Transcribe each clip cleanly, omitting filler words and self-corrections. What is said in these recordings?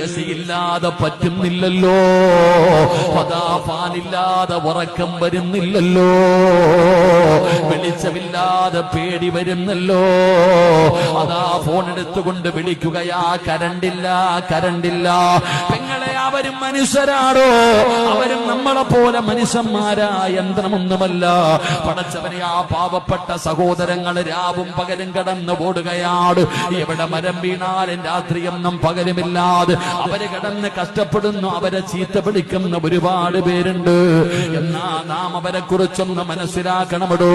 എസിയില്ലാതെ പറ്റുന്നില്ലല്ലോ, അതാ ഫാനില്ലാതെ ഉറക്കം വരുന്നില്ലല്ലോ, വെളിച്ചമില്ലാതെ പേടി വരുന്നല്ലോ, അതാ ഫോൺ എടുത്തുകൊണ്ട് വിളിക്കുകയാ, കരണ്ടില്ല കരണ്ടില്ല. പെങ്ങളെ, അവരും മനുഷ്യരാണോ? അവരും നമ്മളെ പോലെ മനുഷ്യന്മാരാ, യന്ത്രമൊന്നുമല്ല. പടച്ചവനെ, ആ പാവപ്പെട്ട സഹോദരങ്ങൾ രാവും പകലും കടന്നു ഓടുകയാണ്. എവിടെ മരം വീണാലും രാത്രിയൊന്നും പകലുമില്ലാതെ അവര് കിടന്ന് കഷ്ടപ്പെടുന്നു, അവരെ ചീത്ത പിടിക്കുന്ന ഒരുപാട് പേരുണ്ട്. എന്നാ നാം അവരെ കുറിച്ചൊന്ന് മനസ്സിലാക്കണമടോ.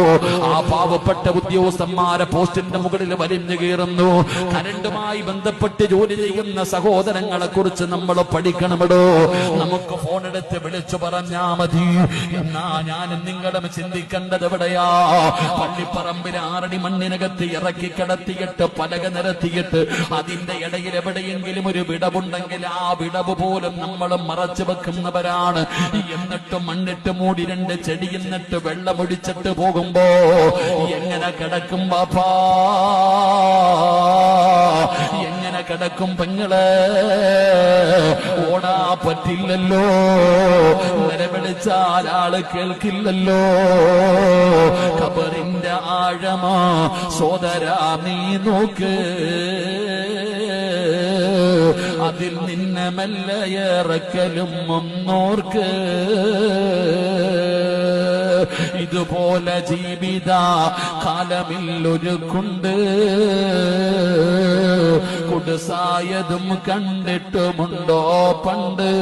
ആ പാവപ്പെട്ട ഉദ്യോഗസ്ഥന്മാരെ പോസ്റ്റിന്റെ മുകളിൽ വലിഞ്ഞു കയറുന്നു. കരണ്ടുമായി ബന്ധപ്പെട്ട് ജോലി ചെയ്യുന്ന സഹോദരങ്ങളെ കുറിച്ച് നമ്മൾ പഠിക്കണമടോ. നമുക്ക് ഫോൺ എടുത്ത് വിളിച്ചു പറഞ്ഞാ മതി. എന്നാ ഞാനും നിങ്ങളും ചിന്തിക്കേണ്ടത് എവിടെയാ? പള്ളിപ്പറമ്പിൽ 6 അടി മണ്ണിനകത്ത് ഇറക്കി കിടത്തിയിട്ട് പലക നിരത്തിയിട്ട് അതിന്റെ ഇടയിൽ എവിടെയെങ്കിലും ഒരു വിടവുണ്ടെങ്കിൽ ആ വിടവ് പോലും നമ്മൾ മറച്ചു വെക്കുന്നവരാണ്. എന്നിട്ട് മണ്ണിട്ട് മൂടി 2 ചെടി എന്നിട്ട് വെള്ളമൊഴിച്ചിട്ട് പോകുമ്പോ എങ്ങനെ കിടക്കും ബാപ്പാ, എങ്ങനെ കിടക്കും പെങ്ങളെ? ഓടാ പറ്റില്ലല്ലോ, നിലവിളിച്ചാൽ ആള് കേൾക്കില്ലല്ലോ. ഖബറിന്റെ ആഴമാ സോദരാ നീ നോക്ക്, അതിൽ നിന്നെ മെല്ലെ ഇറക്കലും ഒന്നോർക്ക്. ഇതുപോലെ ജീവിത കാലമില്ലൊരുക്കുണ്ട്, കുടുസായതും കണ്ടിട്ടുമുണ്ടോ പണ്ട്?